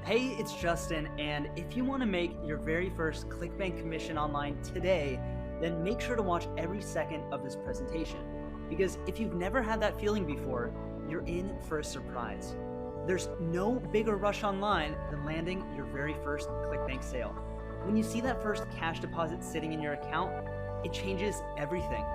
Hey, it's Justin, and if you want to make your very first ClickBank commission online today, then make sure to watch every second of this presentation. Because if you've never had that feeling before, you're in for a surprise. There's no bigger rush online than landing your very first ClickBank sale. When you see that first cash deposit sitting in your account, it changes everything.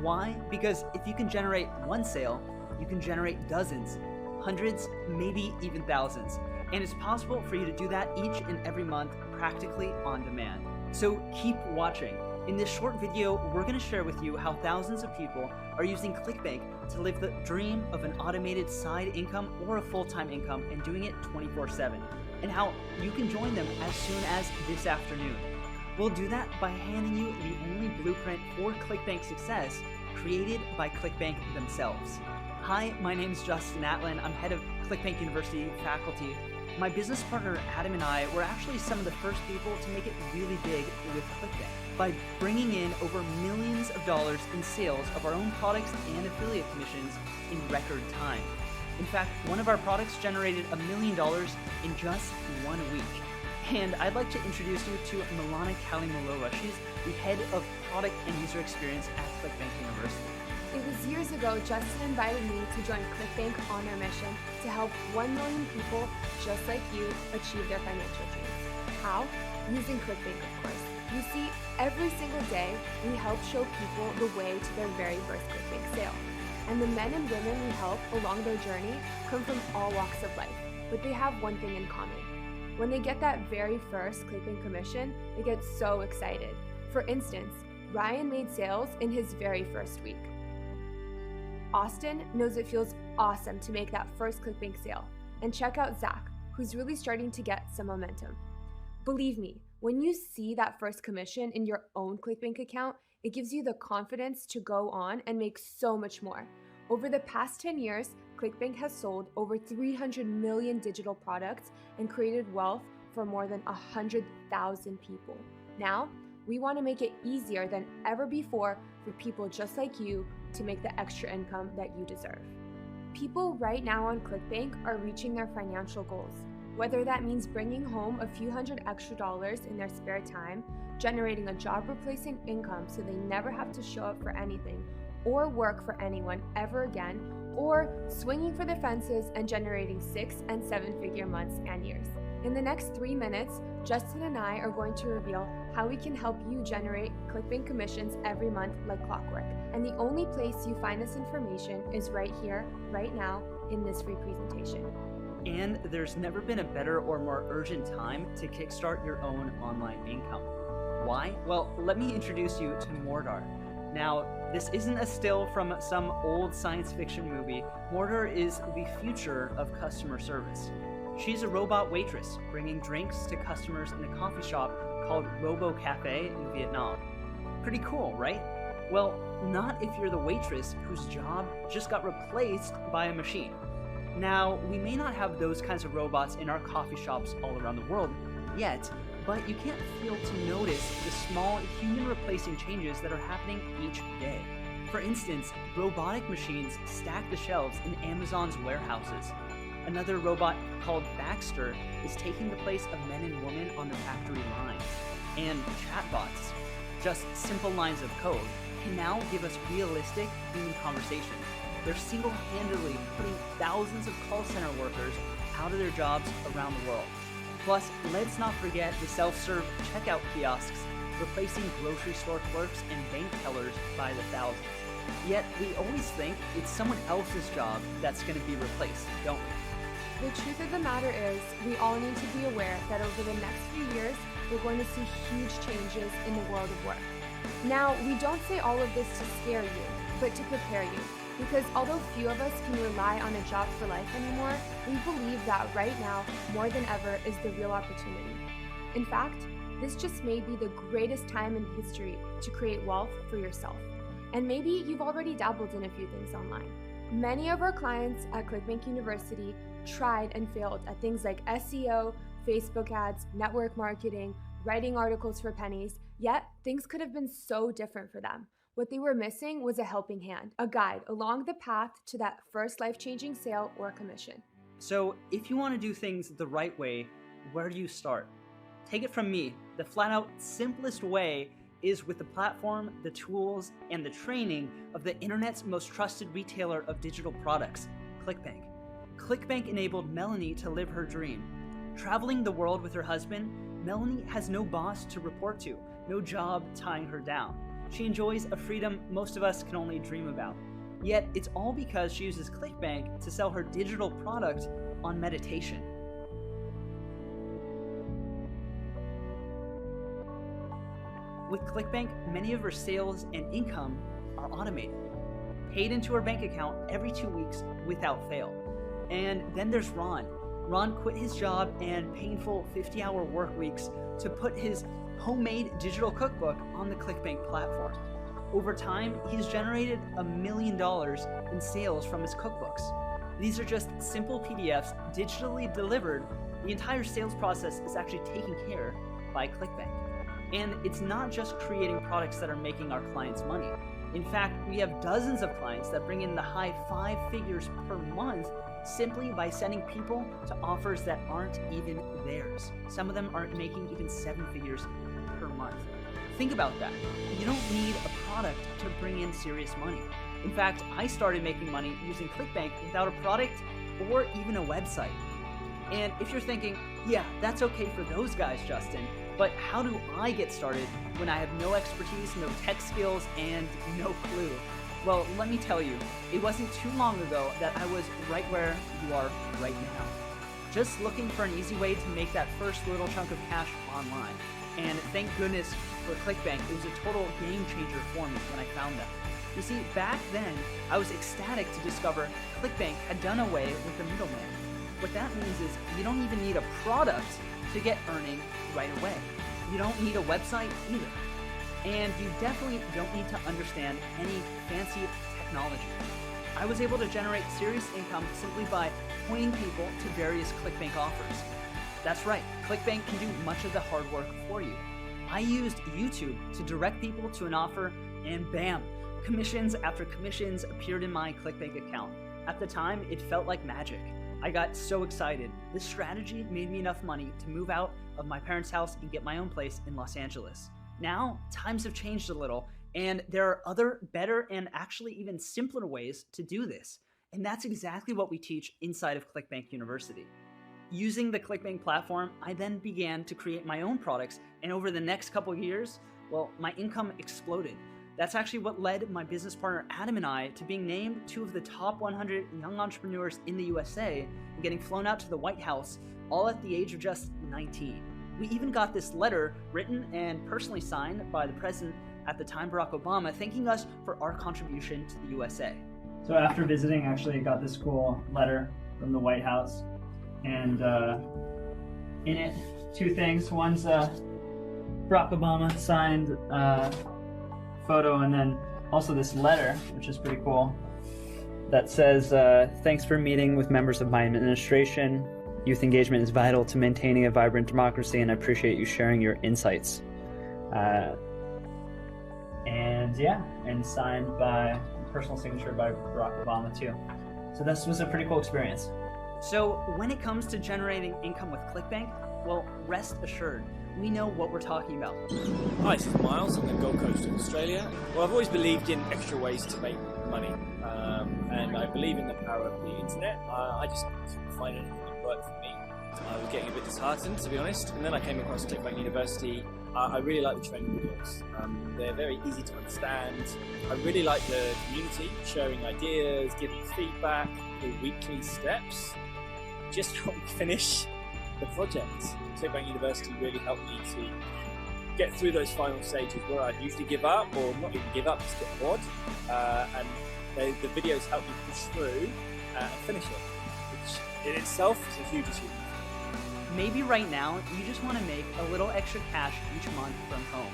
Why? Because if you can generate one sale, you can generate dozens, hundreds, maybe even thousands. And it's possible for you to do that each and every month practically on demand. So keep watching. In this short video, we're going to share with you how thousands of people are using ClickBank to live the dream of an automated side income or a full-time income and doing it 24/7, and how you can join them as soon as this afternoon. We'll do that by handing you the only blueprint for ClickBank success created by ClickBank themselves. Hi, my name is Justin Atlin. I'm head of ClickBank University faculty. My business partner Adam and I were actually some of the first people to make it really big with ClickBank by bringing in over millions of dollars in sales of our own products and affiliate commissions in record time. In fact, one of our products generated $1 million in just 1 week. And I'd like to introduce you to Milana Kalimulova. She's the head of product and user experience at ClickBank University. It was years ago Justin invited me to join ClickBank on their mission to help 1 million people just like you achieve their financial dreams. How? Using ClickBank, of course. You see, every single day we help show people the way to their very first ClickBank sale. And the men and women we help along their journey come from all walks of life, but they have one thing in common. When they get that very first ClickBank commission, they get so excited. For instance, Ryan made sales in his very first week. Austin knows it feels awesome to make that first ClickBank sale. And check out Zach, who's really starting to get some momentum. Believe me, when you see that first commission in your own ClickBank account, it gives you the confidence to go on and make so much more. Over the past 10 years, ClickBank has sold over 300 million digital products and created wealth for more than 100,000 people. Now, we want to make it easier than ever before for people just like you to make the extra income that you deserve. People right now on ClickBank are reaching their financial goals, whether that means bringing home a few hundred extra dollars in their spare time, generating a job-replacing income so they never have to show up for anything or work for anyone ever again, or swinging for the fences and generating 6- and 7-figure months and years. In the next 3 minutes, Justin and I are going to reveal how we can help you generate ClickBank commissions every month like clockwork. And the only place you find this information is right here, right now, in this free presentation. And there's never been a better or more urgent time to kickstart your own online income. Why? Well, let me introduce you to Mordar. Now, this isn't a still from some old science fiction movie. Mordar is the future of customer service. She's a robot waitress bringing drinks to customers in a coffee shop called Robo Cafe in Vietnam. Pretty cool, right? Well, not if you're the waitress whose job just got replaced by a machine. Now, we may not have those kinds of robots in our coffee shops all around the world yet, but you can't fail to notice the small human replacing changes that are happening each day. For instance, robotic machines stack the shelves in Amazon's warehouses. Another robot called Baxter is taking the place of men and women on the factory lines. And chatbots, just simple lines of code, can now give us realistic human conversations. They're single-handedly putting thousands of call center workers out of their jobs around the world. Plus, let's not forget the self-serve checkout kiosks, replacing grocery store clerks and bank tellers by the thousands. Yet, we always think it's someone else's job that's going to be replaced, don't we? The truth of the matter is, we all need to be aware that over the next few years, we're going to see huge changes in the world of work. Now, we don't say all of this to scare you, but to prepare you. Because although few of us can rely on a job for life anymore, we believe that right now, more than ever, is the real opportunity. In fact, this just may be the greatest time in history to create wealth for yourself. And maybe you've already dabbled in a few things online. Many of our clients at ClickBank University tried and failed at things like SEO, Facebook ads, network marketing, writing articles for pennies, yet things could have been so different for them. What they were missing was a helping hand, a guide along the path to that first life-changing sale or commission. So if you want to do things the right way, where do you start? Take it from me, the flat out simplest way is with the platform, the tools, and the training of the internet's most trusted retailer of digital products, ClickBank. ClickBank enabled Melanie to live her dream. Traveling the world with her husband, Melanie has no boss to report to, no job tying her down. She enjoys a freedom most of us can only dream about. Yet it's all because she uses ClickBank to sell her digital product on meditation. With ClickBank, many of her sales and income are automated, paid into her bank account every 2 weeks without fail. And then there's Ron. Ron quit his job and painful 50-hour work weeks to put his homemade digital cookbook on the ClickBank platform. Over time, he's generated $1 million in sales from his cookbooks. These are just simple PDFs digitally delivered. The entire sales process is actually taken care by ClickBank. And it's not just creating products that are making our clients money. In fact, we have dozens of clients that bring in the high 5 figures per month simply by sending people to offers that aren't even theirs. Some of them aren't making even 7 figures per month. Think about that. You don't need a product to bring in serious money. In fact, I started making money using ClickBank without a product or even a website. And if you're thinking, yeah, that's okay for those guys, Justin, but how do I get started when I have no expertise, no tech skills, and no clue? Well, let me tell you, it wasn't too long ago that I was right where you are right now. Just looking for an easy way to make that first little chunk of cash online. And thank goodness for ClickBank, it was a total game changer for me when I found them. You see, back then, I was ecstatic to discover ClickBank had done away with the middleman. What that means is you don't even need a product to get earning right away. You don't need a website either. And you definitely don't need to understand any fancy technology. I was able to generate serious income simply by pointing people to various ClickBank offers. That's right, ClickBank can do much of the hard work for you. I used YouTube to direct people to an offer, and bam, commissions after commissions appeared in my ClickBank account. At the time, it felt like magic. I got so excited. This strategy made me enough money to move out of my parents' house and get my own place in Los Angeles. Now, times have changed a little, and there are other, better, and actually even simpler ways to do this. And that's exactly what we teach inside of ClickBank University. Using the ClickBank platform, I then began to create my own products, and over the next couple of years, well, my income exploded. That's actually what led my business partner Adam and I to being named 2 of the top 100 young entrepreneurs in the USA and getting flown out to the White House, all at the age of just 19. We even got this letter written and personally signed by the president at the time, Barack Obama, thanking us for our contribution to the USA. So after visiting, actually I got this cool letter from the White House, and in it, 2 things. One's Barack Obama signed photo, and then also this letter, which is pretty cool, that says, thanks for meeting with members of my administration. Youth engagement is vital to maintaining a vibrant democracy, and I appreciate you sharing your insights. And signed by personal signature by Barack Obama too. So this was a pretty cool experience. So when it comes to generating income with ClickBank, well, rest assured, we know what we're talking about. Hi, this is Miles on the Gold Coast of Australia. Well, I've always believed in extra ways to make money, and I believe in the power of the internet. I just couldn't find anything that worked for me. I was getting a bit disheartened, to be honest, and then I came across ClickBank University. I really like the training videos. They're very easy to understand. I really like the community, sharing ideas, giving feedback, the weekly steps. Just help me finish the project. ClickBank University really helped me to get through those final stages where I'd usually give up, or not even give up, just get bored. And the videos help me push through and finish it, which in itself is a huge achievement. Maybe right now you just want to make a little extra cash each month from home.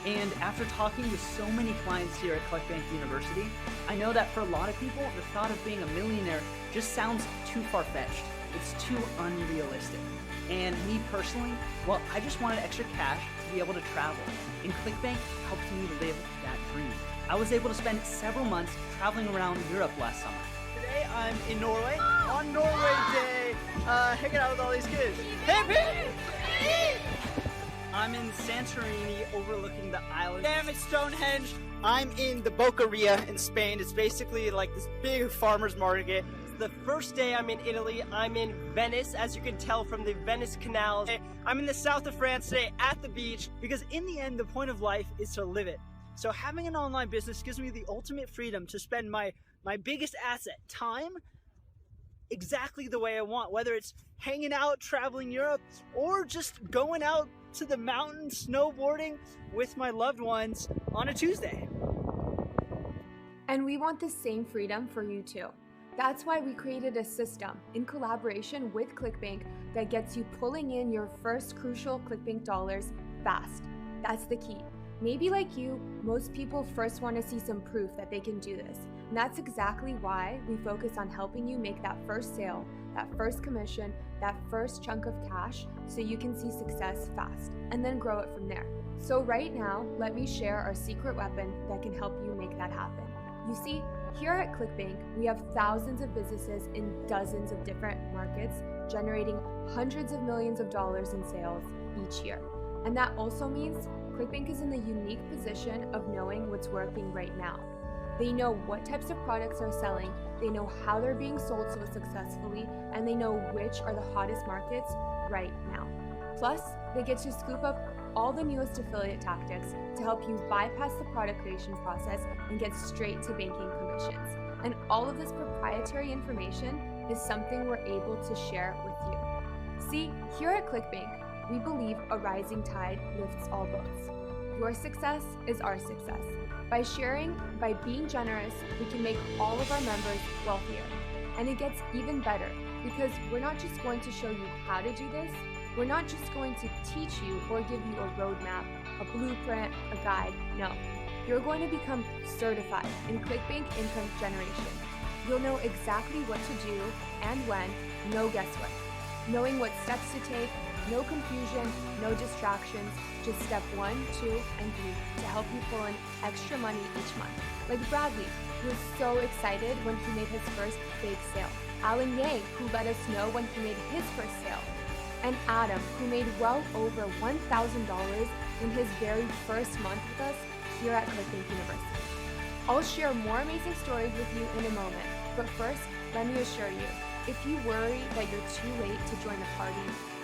And after talking to so many clients here at ClickBank University, I know that for a lot of people, the thought of being a millionaire just sounds too far-fetched. It's too unrealistic. And me personally, well, I just wanted extra cash to be able to travel, and ClickBank helped me live that dream. I was able to spend several months traveling around Europe last summer. Today I'm in Norway on Norway Day. hanging out with all these kids. I'm in Santorini overlooking the island. Damn, it's Stonehenge. I'm in the Boqueria in Spain. It's basically like this big farmer's market. The first day I'm in Italy, I'm in Venice, as you can tell from the Venice canals. I'm in the south of France today at the beach. Because in the end, the point of life is to live it. So having an online business gives me the ultimate freedom to spend my biggest asset, time, exactly the way I want. Whether it's hanging out, traveling Europe, or just going out to the mountains, snowboarding with my loved ones on a Tuesday. And we want the same freedom for you too. That's why we created a system in collaboration with ClickBank that gets you pulling in your first crucial ClickBank dollars fast. That's the key. Maybe like you, most people first want to see some proof that they can do this. And that's exactly why we focus on helping you make that first sale, that first commission, that first chunk of cash so you can see success fast and then grow it from there. So right now, let me share our secret weapon that can help you make that happen. You see, here at ClickBank, we have thousands of businesses in dozens of different markets, generating hundreds of millions of dollars in sales each year. And that also means ClickBank is in the unique position of knowing what's working right now. They know what types of products are selling, they know how they're being sold so successfully, and they know which are the hottest markets right now. Plus, they get to scoop up all the newest affiliate tactics to help you bypass the product creation process and get straight to banking commissions. And all of this proprietary information is something we're able to share with you. See, here at ClickBank, we believe a rising tide lifts all boats. Your success is our success. By sharing, by being generous, we can make all of our members wealthier. And it gets even better because we're not just going to show you how to do this, we're not just going to teach you or give you a roadmap, a blueprint, a guide. No, you're going to become certified in ClickBank income generation. You'll know exactly what to do and when, no guesswork. Knowing what steps to take, no confusion, no distractions, just step 1, 2, and 3 to help you pull in extra money each month. Like Bradley, who was so excited when he made his first big sale. Alan Yang, who let us know when he made his first sale. And Adam, who made well over $1,000 in his very first month with us here at ClickBank University. I'll share more amazing stories with you in a moment, but first, let me assure you, if you worry that you're too late to join the party,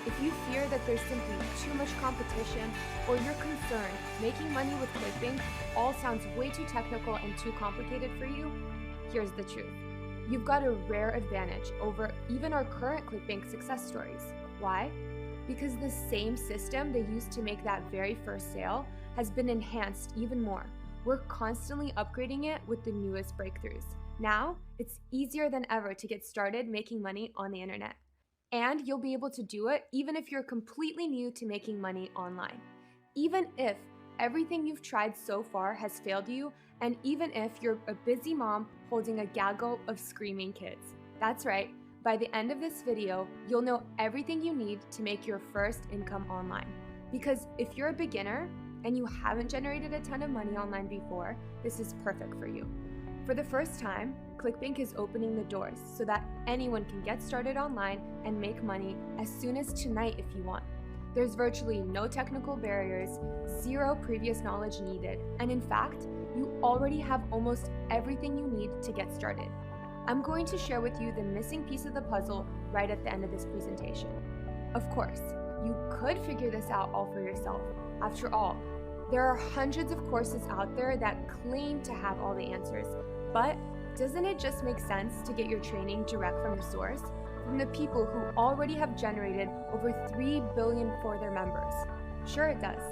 if you fear that there's simply too much competition, or you're concerned making money with ClickBank all sounds way too technical and too complicated for you, here's the truth. You've got a rare advantage over even our current ClickBank success stories. Why? Because the same system they used to make that very first sale has been enhanced even more. We're constantly upgrading it with the newest breakthroughs. Now, it's easier than ever to get started making money on the internet. And you'll be able to do it even if you're completely new to making money online. Even if everything you've tried so far has failed you, and even if you're a busy mom holding a gaggle of screaming kids. That's right, by the end of this video, you'll know everything you need to make your first income online. Because if you're a beginner and you haven't generated a ton of money online before, this is perfect for you. For the first time, ClickBank is opening the doors so that anyone can get started online and make money as soon as tonight if you want. There's virtually no technical barriers, zero previous knowledge needed, and in fact, you already have almost everything you need to get started. I'm going to share with you the missing piece of the puzzle right at the end of this presentation. Of course, you could figure this out all for yourself. After all, there are hundreds of courses out there that claim to have all the answers, but doesn't it just make sense to get your training direct from the source? From the people who already have generated over $3 billion for their members? Sure it does.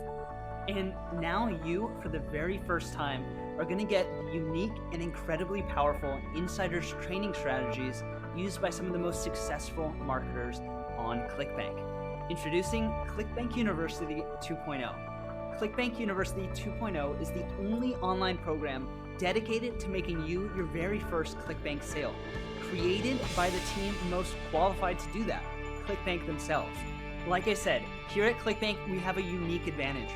And now you, for the very first time, are going to get the unique and incredibly powerful insider's training strategies used by some of the most successful marketers on ClickBank. Introducing ClickBank University 2.0. ClickBank University 2.0 is the only online program dedicated to making you your very first ClickBank sale, created by the team most qualified to do that, ClickBank themselves. Like I said, here at ClickBank, we have a unique advantage.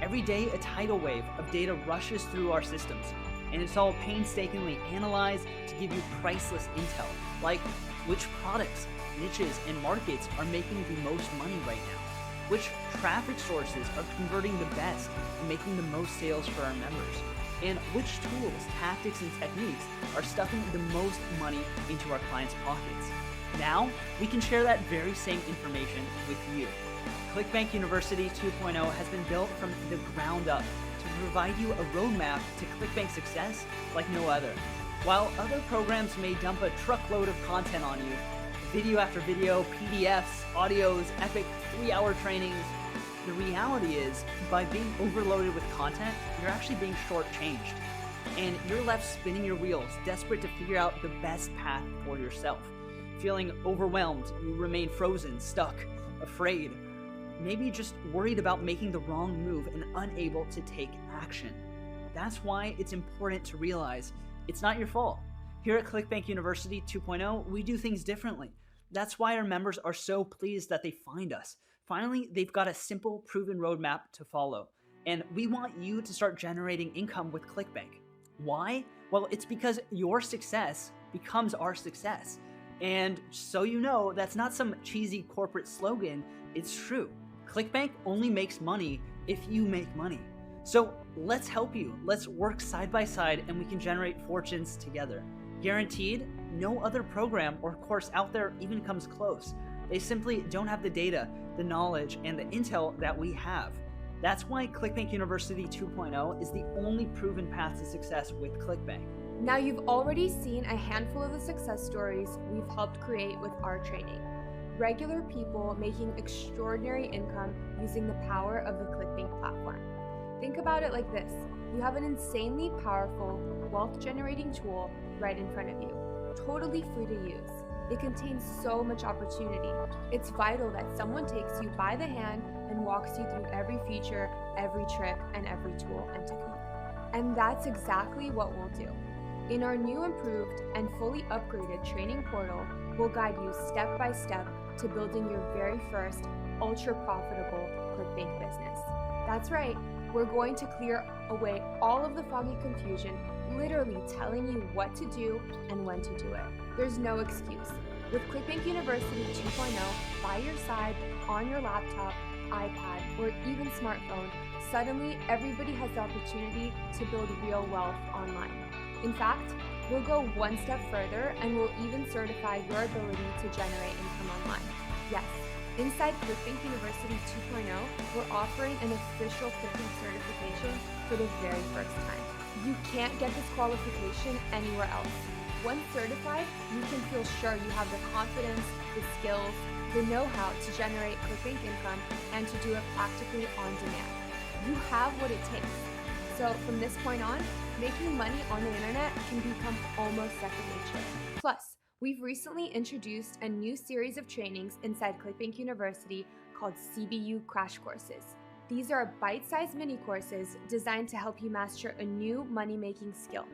Every day, a tidal wave of data rushes through our systems, and it's all painstakingly analyzed to give you priceless intel, like which products, niches, and markets are making the most money right now, which traffic sources are converting the best and making the most sales for our members, and which tools, tactics, and techniques are stuffing the most money into our clients' pockets. Now, we can share that very same information with you. ClickBank University 2.0 has been built from the ground up to provide you a roadmap to ClickBank success like no other. While other programs may dump a truckload of content on you, video after video, PDFs, audios, epic 3-hour trainings, the reality is, by being overloaded with content, you're actually being shortchanged. And you're left spinning your wheels, desperate to figure out the best path for yourself. Feeling overwhelmed, you remain frozen, stuck, afraid, maybe just worried about making the wrong move and unable to take action. That's why it's important to realize it's not your fault. Here at ClickBank University 2.0, we do things differently. That's why our members are so pleased that they find us. Finally, they've got a simple, proven roadmap to follow. And we want you to start generating income with ClickBank. Why? Well, it's because your success becomes our success. And so you know, that's not some cheesy corporate slogan, it's true. ClickBank only makes money if you make money. So let's help you. Let's work side by side and we can generate fortunes together. Guaranteed, no other program or course out there even comes close. They simply don't have the data, the knowledge, and the intel that we have. That's why ClickBank University 2.0 is the only proven path to success with ClickBank. Now you've already seen a handful of the success stories we've helped create with our training. Regular people making extraordinary income using the power of the ClickBank platform. Think about it like this. You have an insanely powerful, wealth-generating tool right in front of you, totally free to use. It contains so much opportunity. It's vital that someone takes you by the hand and walks you through every feature, every trick, and every tool and technique. And that's exactly what we'll do. In our new improved and fully upgraded training portal, we'll guide you step by step to building your very first ultra-profitable ClickBank business. That's right, we're going to clear away all of the foggy confusion, literally telling you what to do and when to do it. There's no excuse. With ClickBank University 2.0 by your side, on your laptop, iPad, or even smartphone, suddenly everybody has the opportunity to build real wealth online. In fact, we'll go one step further and we'll even certify your ability to generate income online. Yes, inside ClickBank University 2.0, we're offering an official ClickBank certification for the very first time. You can't get this qualification anywhere else. Once certified, you can feel sure you have the confidence, the skills, the know-how to generate ClickBank income and to do it practically on demand. You have what it takes. So from this point on, making money on the internet can become almost second nature. Plus, we've recently introduced a new series of trainings inside ClickBank University called CBU Crash Courses. These are bite-sized mini courses designed to help you master a new money-making skill.